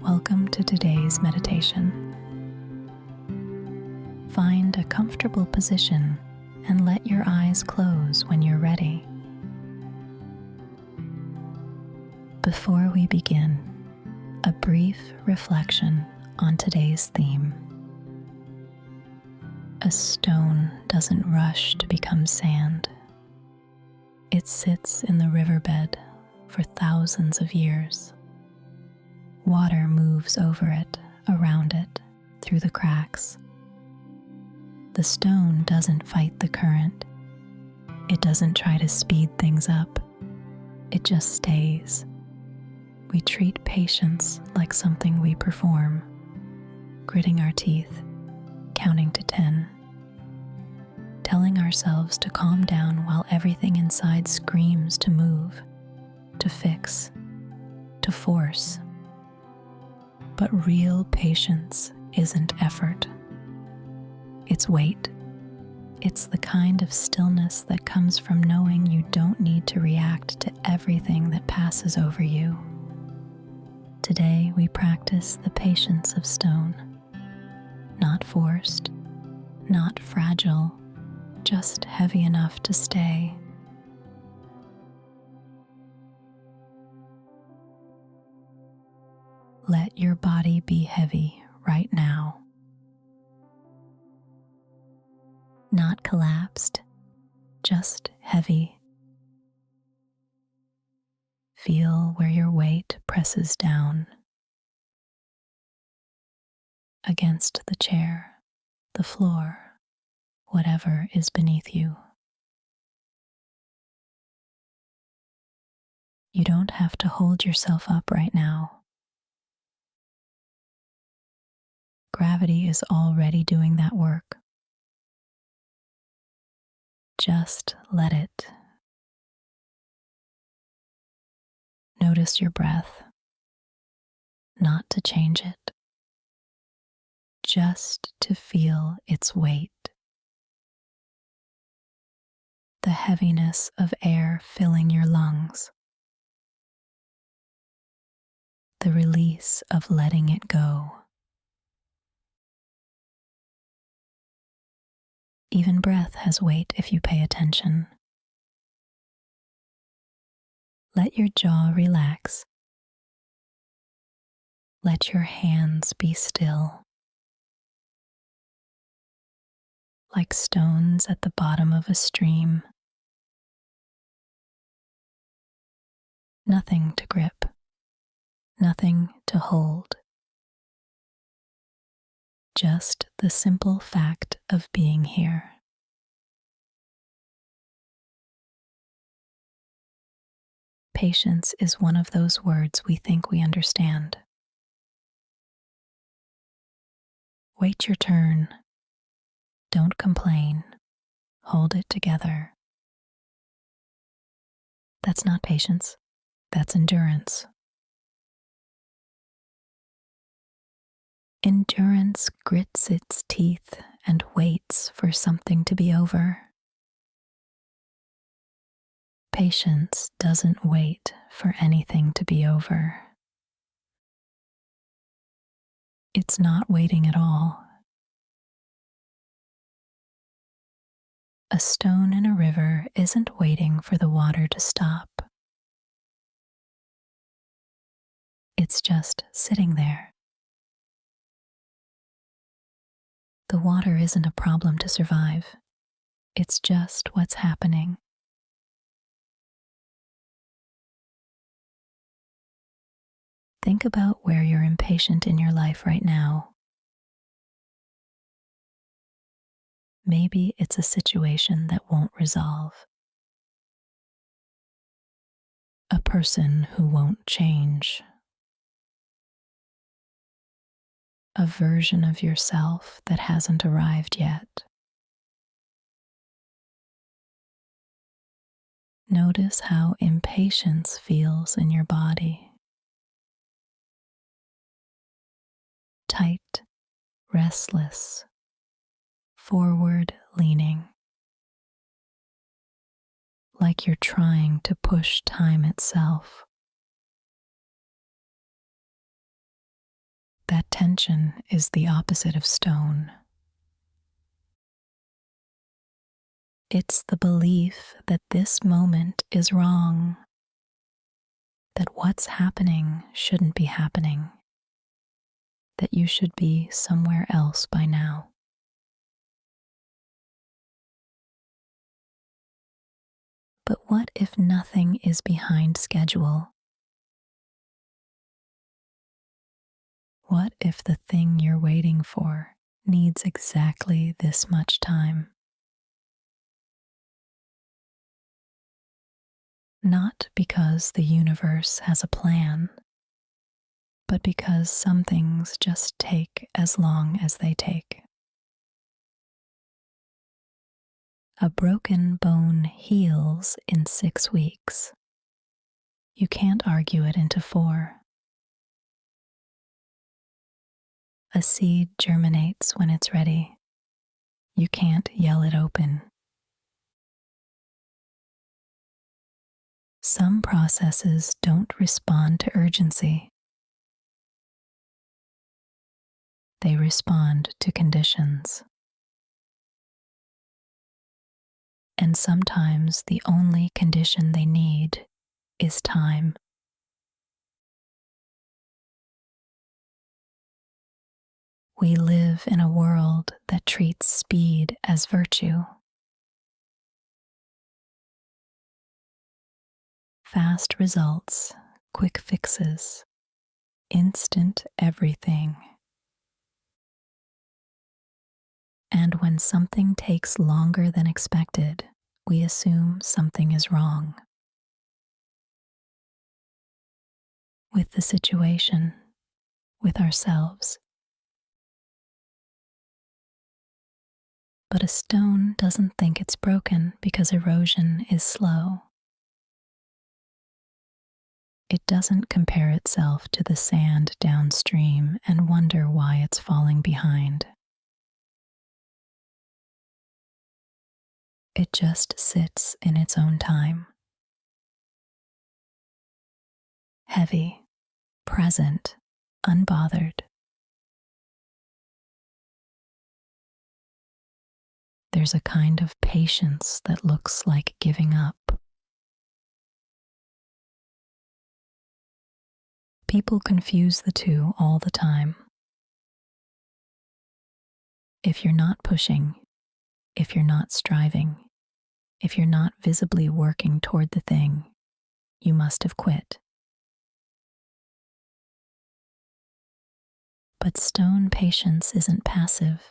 Welcome to today's meditation. Find a comfortable position and let your eyes close when you're ready. Before we begin, a brief reflection on today's theme. A stone doesn't rush to become sand. It sits in the riverbed for thousands of years. Water moves over it, around it, through the cracks. The stone doesn't fight the current. It doesn't try to speed things up. It just stays. We treat patience like something we perform, gritting our teeth, counting to 10, telling ourselves to calm down while everything inside screams to move, to fix, to force. But real patience isn't effort. It's wait. It's the kind of stillness that comes from knowing you don't need to react to everything that passes over you. Today we practice the patience of stone. Not forced, not fragile, just heavy enough to stay. Let your body be heavy right now. Not collapsed, just heavy. Feel where your weight presses down against the chair, the floor, whatever is beneath you. You don't have to hold yourself up right now. Gravity is already doing that work. Just let it. Notice your breath, not to change it, just to feel its weight. The heaviness of air filling your lungs. The release of letting it go. Even breath has weight if you pay attention. Let your jaw relax. Let your hands be still. Like stones at the bottom of a stream. Nothing to grip. Nothing to hold. Just the simple fact of being here. Patience is one of those words we think we understand. Wait your turn. Don't complain. Hold it together. That's not patience. That's endurance. Endurance grits its teeth and waits for something to be over. Patience doesn't wait for anything to be over. It's not waiting at all. A stone in a river isn't waiting for the water to stop. It's just sitting there. The water isn't a problem to survive. It's just what's happening. Think about where you're impatient in your life right now. Maybe it's a situation that won't resolve. A person who won't change. A version of yourself that hasn't arrived yet. Notice how impatience feels in your body. Tight, restless, forward leaning. Like you're trying to push time itself. tension is the opposite of stone. It's the belief that this moment is wrong, that what's happening shouldn't be happening, that you should be somewhere else by now. But what if nothing is behind schedule? What if the thing you're waiting for needs exactly this much time? Not because the universe has a plan, but because some things just take as long as they take. A broken bone heals in 6 weeks. You can't argue it into 4. A seed germinates when it's ready. You can't yell it open. Some processes don't respond to urgency. They respond to conditions. And sometimes the only condition they need is time. We live in a world that treats speed as virtue. Fast results, quick fixes, instant everything. And when something takes longer than expected, we assume something is wrong with the situation, with ourselves. But a stone doesn't think it's broken because erosion is slow. It doesn't compare itself to the sand downstream and wonder why it's falling behind. It just sits in its own time. Heavy, present, unbothered. There's a kind of patience that looks like giving up. People confuse the two all the time. If you're not pushing, if you're not striving, if you're not visibly working toward the thing, you must have quit. But stone patience isn't passive.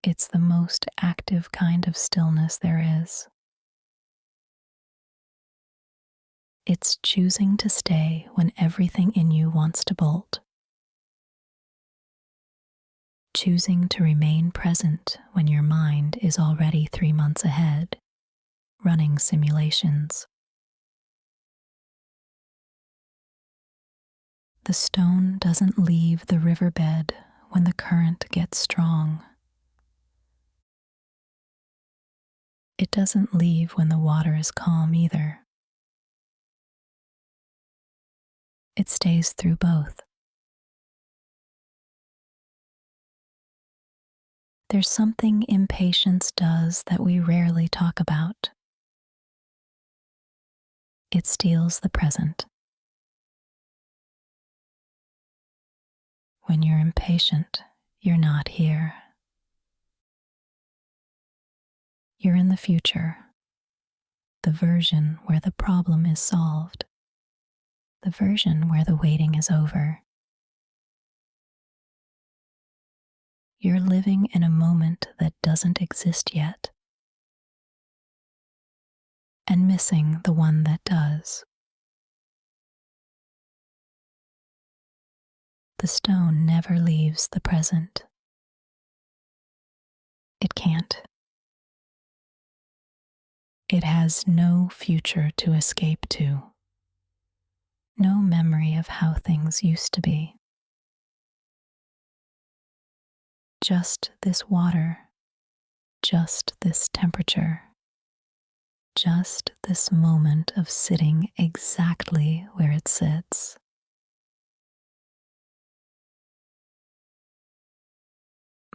It's the most active kind of stillness there is. It's choosing to stay when everything in you wants to bolt. Choosing to remain present when your mind is already 3 months ahead, running simulations. The stone doesn't leave the riverbed when the current gets strong. It doesn't leave when the water is calm either. It stays through both. There's something impatience does that we rarely talk about. It steals the present. When you're impatient, you're not here. You're in the future, the version where the problem is solved, the version where the waiting is over. You're living in a moment that doesn't exist yet, and missing the one that does. The stone never leaves the present. It can't. It has no future to escape to, no memory of how things used to be. Just this water, just this temperature, just this moment of sitting exactly where it sits.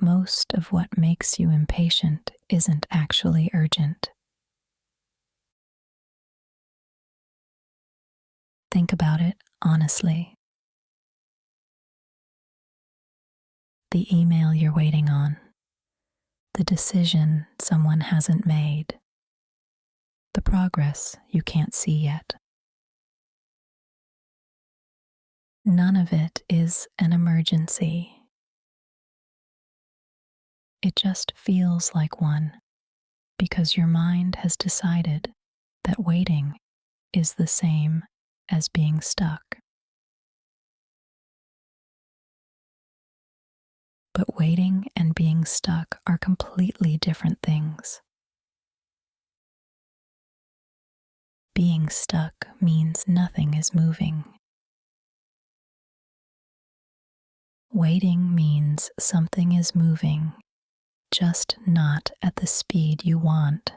most of what makes you impatient isn't actually urgent. Think about it honestly. The email you're waiting on, the decision someone hasn't made, the progress you can't see yet. None of it is an emergency. It just feels like one because your mind has decided that waiting is the same as being stuck. But waiting and being stuck are completely different things. Being stuck means nothing is moving. Waiting means something is moving, just not at the speed you want.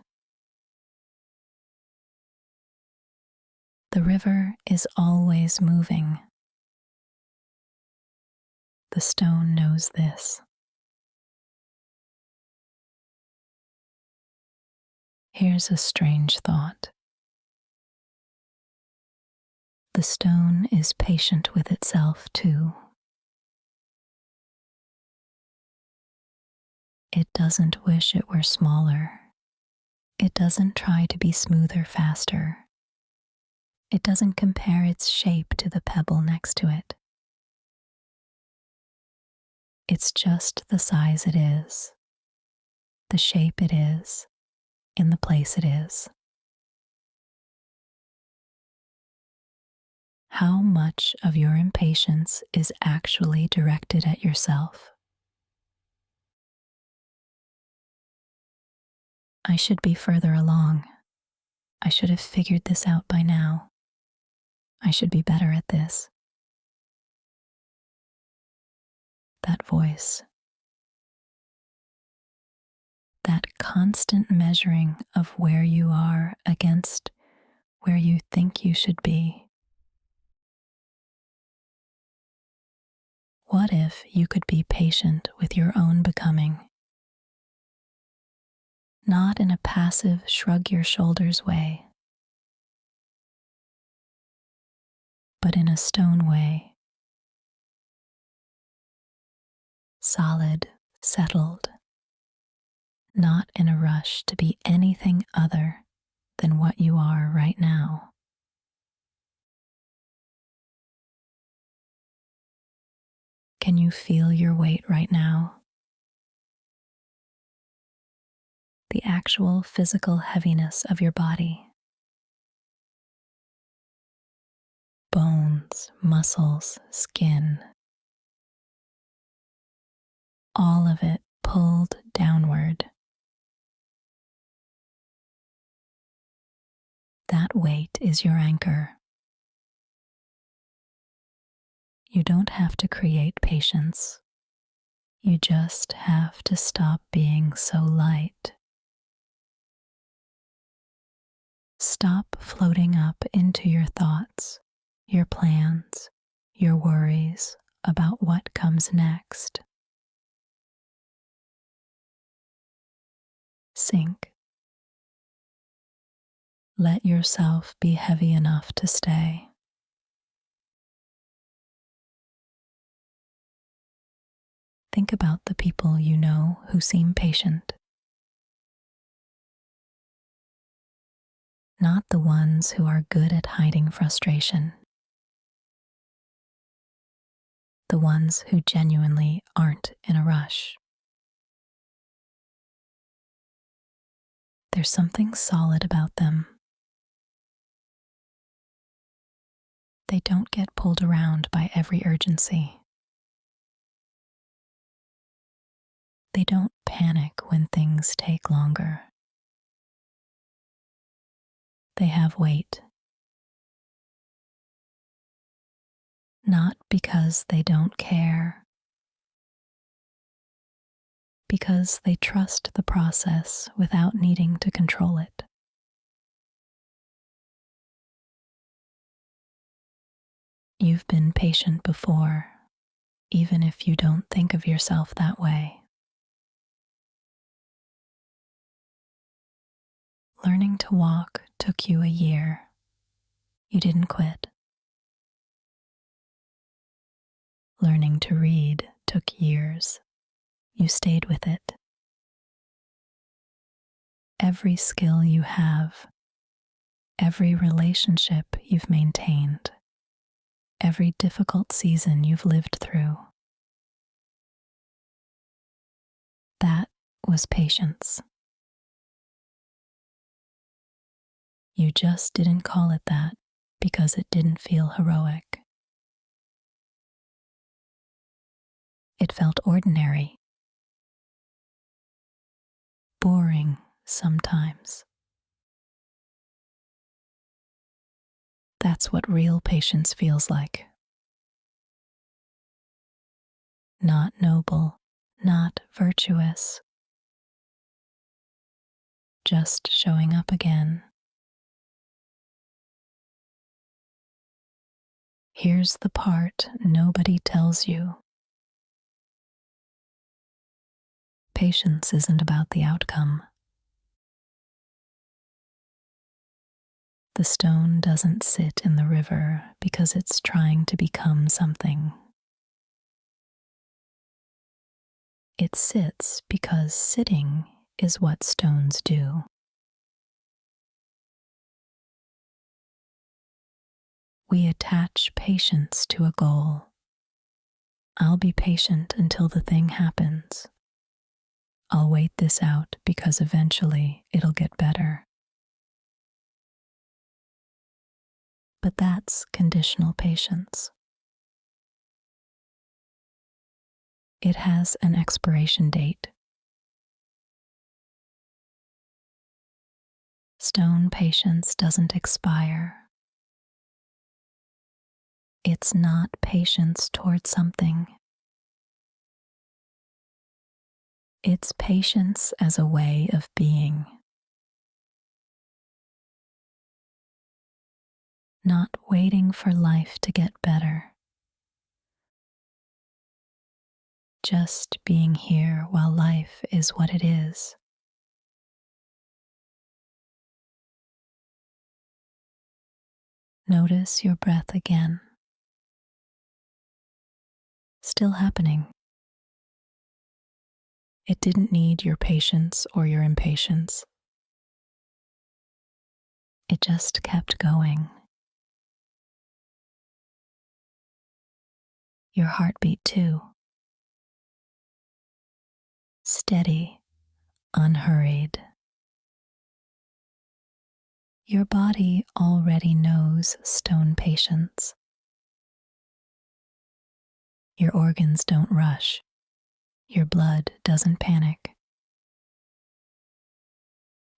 The river is always moving. The stone knows this. Here's a strange thought. The stone is patient with itself too. It doesn't wish it were smaller. It doesn't try to be smoother faster. It doesn't compare its shape to the pebble next to it. It's just the size it is, the shape it is, in the place it is. How much of your impatience is actually directed at yourself? I should be further along. I should have figured this out by now. I should be better at this. That voice. That constant measuring of where you are against where you think you should be. What if you could be patient with your own becoming? Not in a passive shrug your shoulders way, but in a stone way. Solid, settled, not in a rush to be anything other than what you are right now. Can you feel your weight right now? The actual physical heaviness of your body. Bones, muscles, skin. All of it pulled downward. That weight is your anchor. You don't have to create patience. You just have to stop being so light. Stop floating up into your thoughts, your plans, your worries about what comes next. Sink. Let yourself be heavy enough to stay. Think about the people you know who seem patient. Not the ones who are good at hiding frustration. The ones who genuinely aren't in a rush. There's something solid about them. They don't get pulled around by every urgency. They don't panic when things take longer. They have weight. Not because they don't care, because they trust the process without needing to control it. You've been patient before, even if you don't think of yourself that way. Learning to walk took you a year. You didn't quit. Learning to read took years. You stayed with it. Every skill you have, every relationship you've maintained, every difficult season you've lived through, that was patience. You just didn't call it that because it didn't feel heroic. It felt ordinary, boring sometimes. That's what real patience feels like. Not noble, not virtuous, just showing up again. Here's the part nobody tells you. Patience isn't about the outcome. The stone doesn't sit in the river because it's trying to become something. It sits because sitting is what stones do. We attach patience to a goal. I'll be patient until the thing happens. I'll wait this out because eventually it'll get better. But that's conditional patience. It has an expiration date. Stone patience doesn't expire. It's not patience towards something. It's patience as a way of being. Not waiting for life to get better. Just being here while life is what it is. Notice your breath again. Still happening. It didn't need your patience or your impatience. It just kept going. Your heartbeat too. Steady, unhurried. Your body already knows stone patience. Your organs don't rush. Your blood doesn't panic.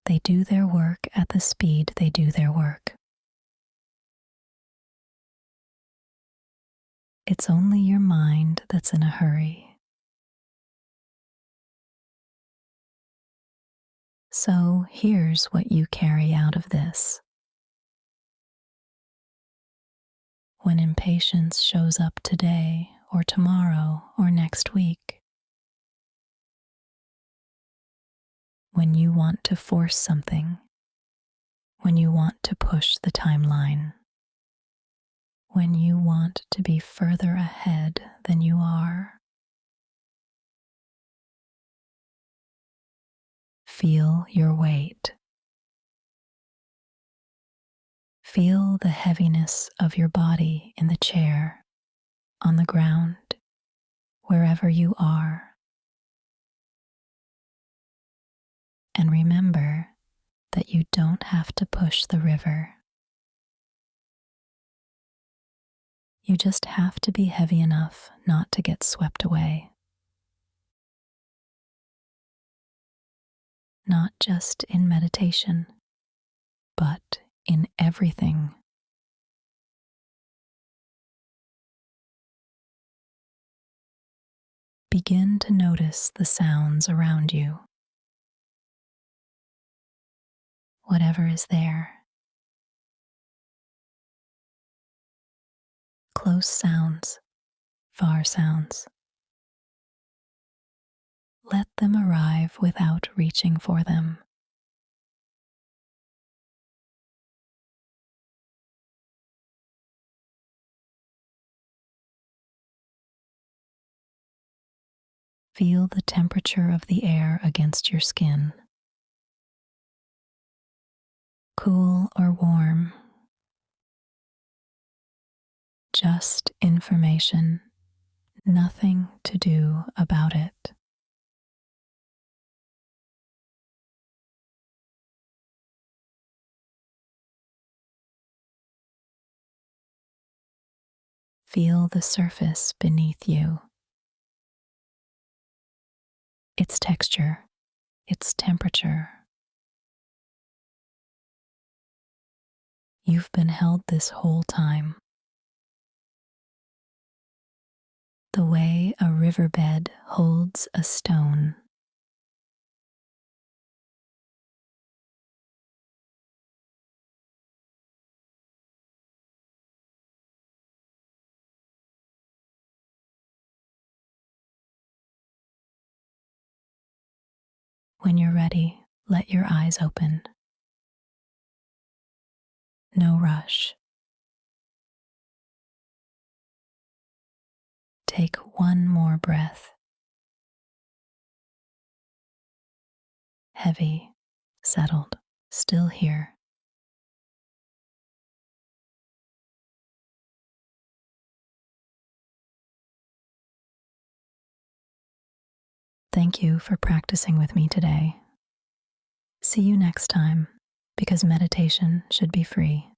They do their work at the speed they do their work. It's only your mind that's in a hurry. So here's what you carry out of this. When impatience shows up today or tomorrow or next week, when you want to force something, when you want to push the timeline, when you want to be further ahead than you are, feel your weight. Feel the heaviness of your body in the chair, on the ground, wherever you are. And remember that you don't have to push the river. You just have to be heavy enough not to get swept away. Not just in meditation, but in everything. Begin to notice the sounds around you. Whatever is there. Close sounds, far sounds. Let them arrive without reaching for them. Feel the temperature of the air against your skin, cool or warm, just information, nothing to do about it. Feel the surface beneath you, its texture, its temperature. You've been held this whole time. The way a riverbed holds a stone. When you're ready, let your eyes open. No rush. Take one more breath. Heavy, settled, still here. Thank you for practicing with me today. See you next time, because meditation should be free.